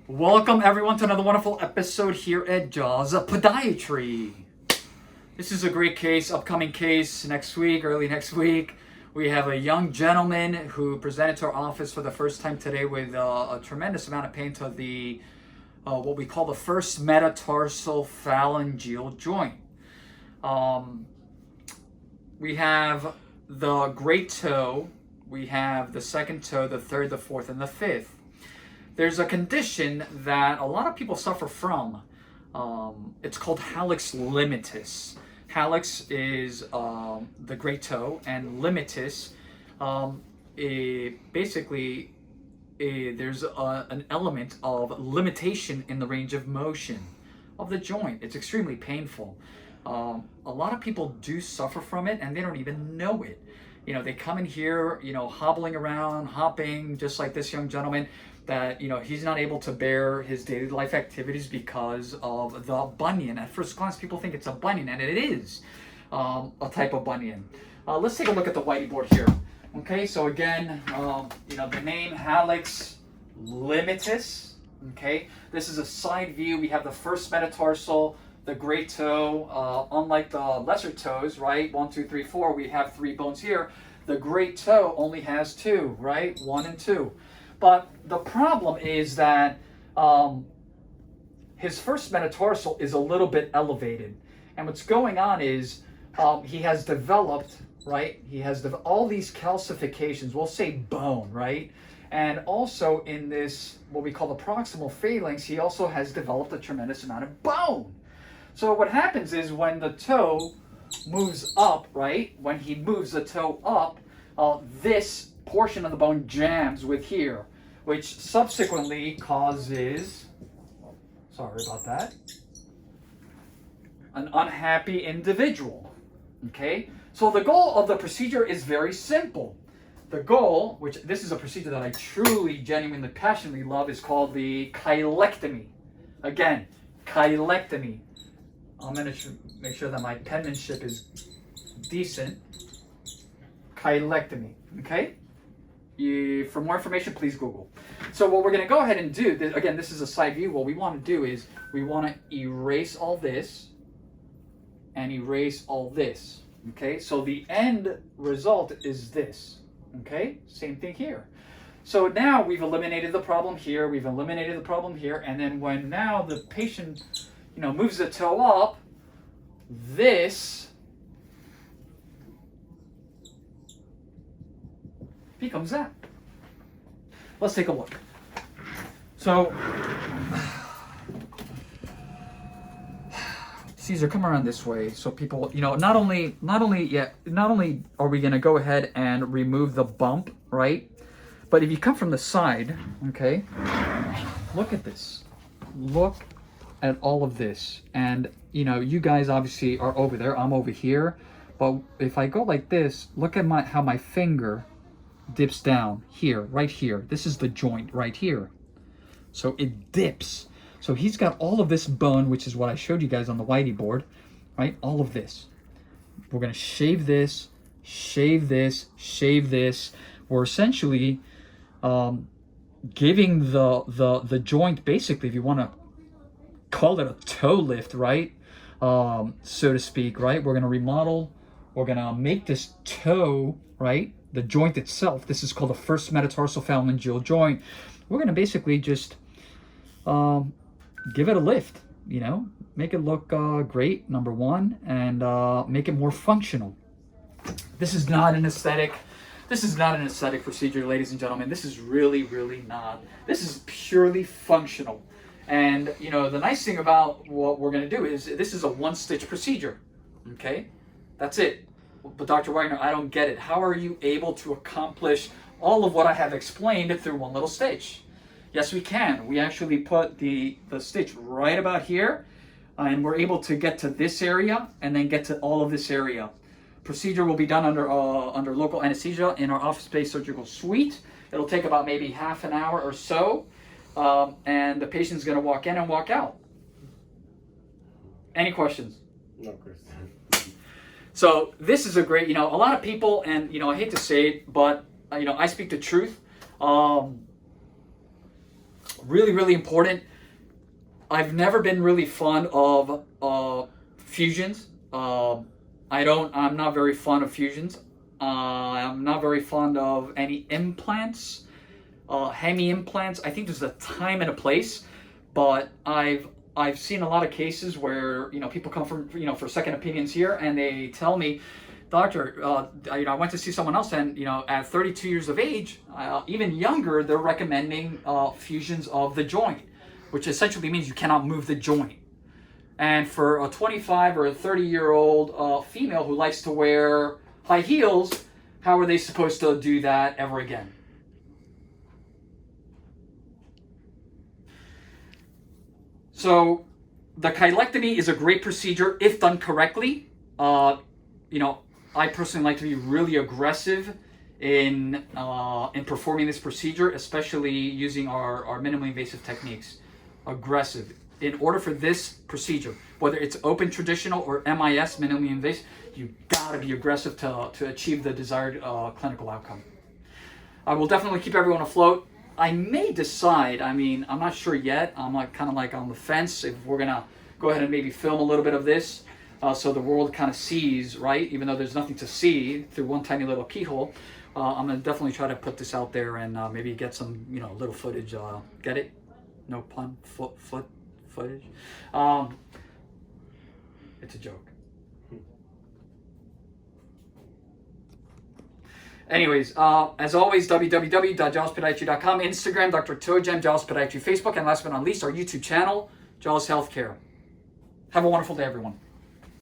Welcome everyone to another wonderful episode here at Doctors of Podiatry. This is a great case, upcoming case next week, early next week. We have a young gentleman who presented to our office for the first time today with a tremendous amount of pain to the what we call the first metatarsal phalangeal joint. We have the great toe, we have the second toe, the third, the fourth, and the fifth. There's a condition that a lot of people suffer from. It's called hallux limitus. Hallux is the great toe, and limitus, basically, there's an element of limitation in the range of motion of the joint. It's extremely painful. A lot of people do suffer from it, and they don't even know it. You know, they come in here, hobbling around, hopping, just like this young gentleman, that, he's not able to bear his daily life activities because of the bunion. At first glance, people think it's a bunion, and it is a type of bunion. Let's take a look at the whiteboard here. Okay, so again, the name hallux limitus. Okay, this is a side view. We have the first metatarsal, the great toe. Unlike the lesser toes, right? 1, 2, 3, 4. We have 3 bones here. The great toe only has 2, right? 1 and 2. But the problem is that his first metatarsal is a little bit elevated. And what's going on is he has developed, right? He has all these calcifications, we'll say bone, right? And also in this, what we call the proximal phalanx, he also has developed a tremendous amount of bone. So what happens is when the toe moves up, right? When he moves the toe up, this portion of the bone jams with here, which subsequently causes, sorry about that, an unhappy individual. Okay, so the goal of the procedure is very simple. The goal, which this is a procedure that I truly, genuinely, passionately love, is called the cheilectomy. Again, cheilectomy. I'm going to make sure that my penmanship is decent. Cheilectomy. Okay. For more information, please Google. So what we're going to go ahead and do, again, this is a side view. What we want to do is we want to erase all this and erase all this. Okay, so the end result is this. Okay, same thing here. So now we've eliminated the problem here, we've eliminated the problem here, and then when now the patient, moves the toe up, this becomes that. Let's take a look. So, Caesar, come around this way so people, not only are we gonna go ahead and remove the bump, right? But if you come from the side, okay, look at this. Look at all of this. And, you guys obviously are over there, I'm over here. But if I go like this, look at how my finger dips down here, right here. This is the joint right here. So it dips. So he's got all of this bone, which is what I showed you guys on the whitey board, right? All of this. We're going to shave this, shave this, shave this. We're essentially giving the joint, basically, if you want to call it a toe lift, right? So to speak, right? We're going to remodel. We're going to make this toe, right? The joint itself, this is called the first metatarsal phalangeal joint. We're going to basically just give it a lift, make it look great, number one, and make it more functional. This is not an aesthetic. This is not an aesthetic procedure, ladies and gentlemen. This is really, really not. This is purely functional. And, the nice thing about what we're going to do is this is a one-stitch procedure, okay? That's it. But Dr. Wagner, I don't get it. How are you able to accomplish all of what I have explained through one little stitch? Yes, we can. We actually put the stitch right about here, and we're able to get to this area and then get to all of this area. Procedure will be done under local anesthesia in our office-based surgical suite. It'll take about maybe half an hour or so, and the patient's going to walk in and walk out. Any questions? No question. So this is a great, a lot of people, and I hate to say it, but I speak the truth. Really, really important. I've never been really fond of fusions. I'm not very fond of fusions. I'm not very fond of any implants, hemi implants. I think there's a time and a place, but I've seen a lot of cases where people come from for second opinions here, and they tell me, doctor, I went to see someone else, and at 32 years of age, even younger, they're recommending fusions of the joint, which essentially means you cannot move the joint. And for a 25 or a 30-year-old female who likes to wear high heels, how are they supposed to do that ever again? So the cheilectomy is a great procedure if done correctly. I personally like to be really aggressive in performing this procedure, especially using our minimally invasive techniques. Aggressive. In order for this procedure, whether it's open traditional or MIS, minimally invasive, you gotta be aggressive to achieve the desired clinical outcome. I will definitely keep everyone afloat. I may decide, I'm not sure yet, I'm kind of like on the fence if we're gonna go ahead and maybe film a little bit of this so the world kind of sees, right? Even though there's nothing to see through one tiny little keyhole, I'm gonna definitely try to put this out there and maybe get some, little footage. Get it? No pun. Footage. It's a joke. Anyways, as always, www.jawspodiatry.com, Instagram, Dr. Tojam, Jaws Podiatry, Facebook, and last but not least, our YouTube channel, Jaws Healthcare. Have a wonderful day, everyone.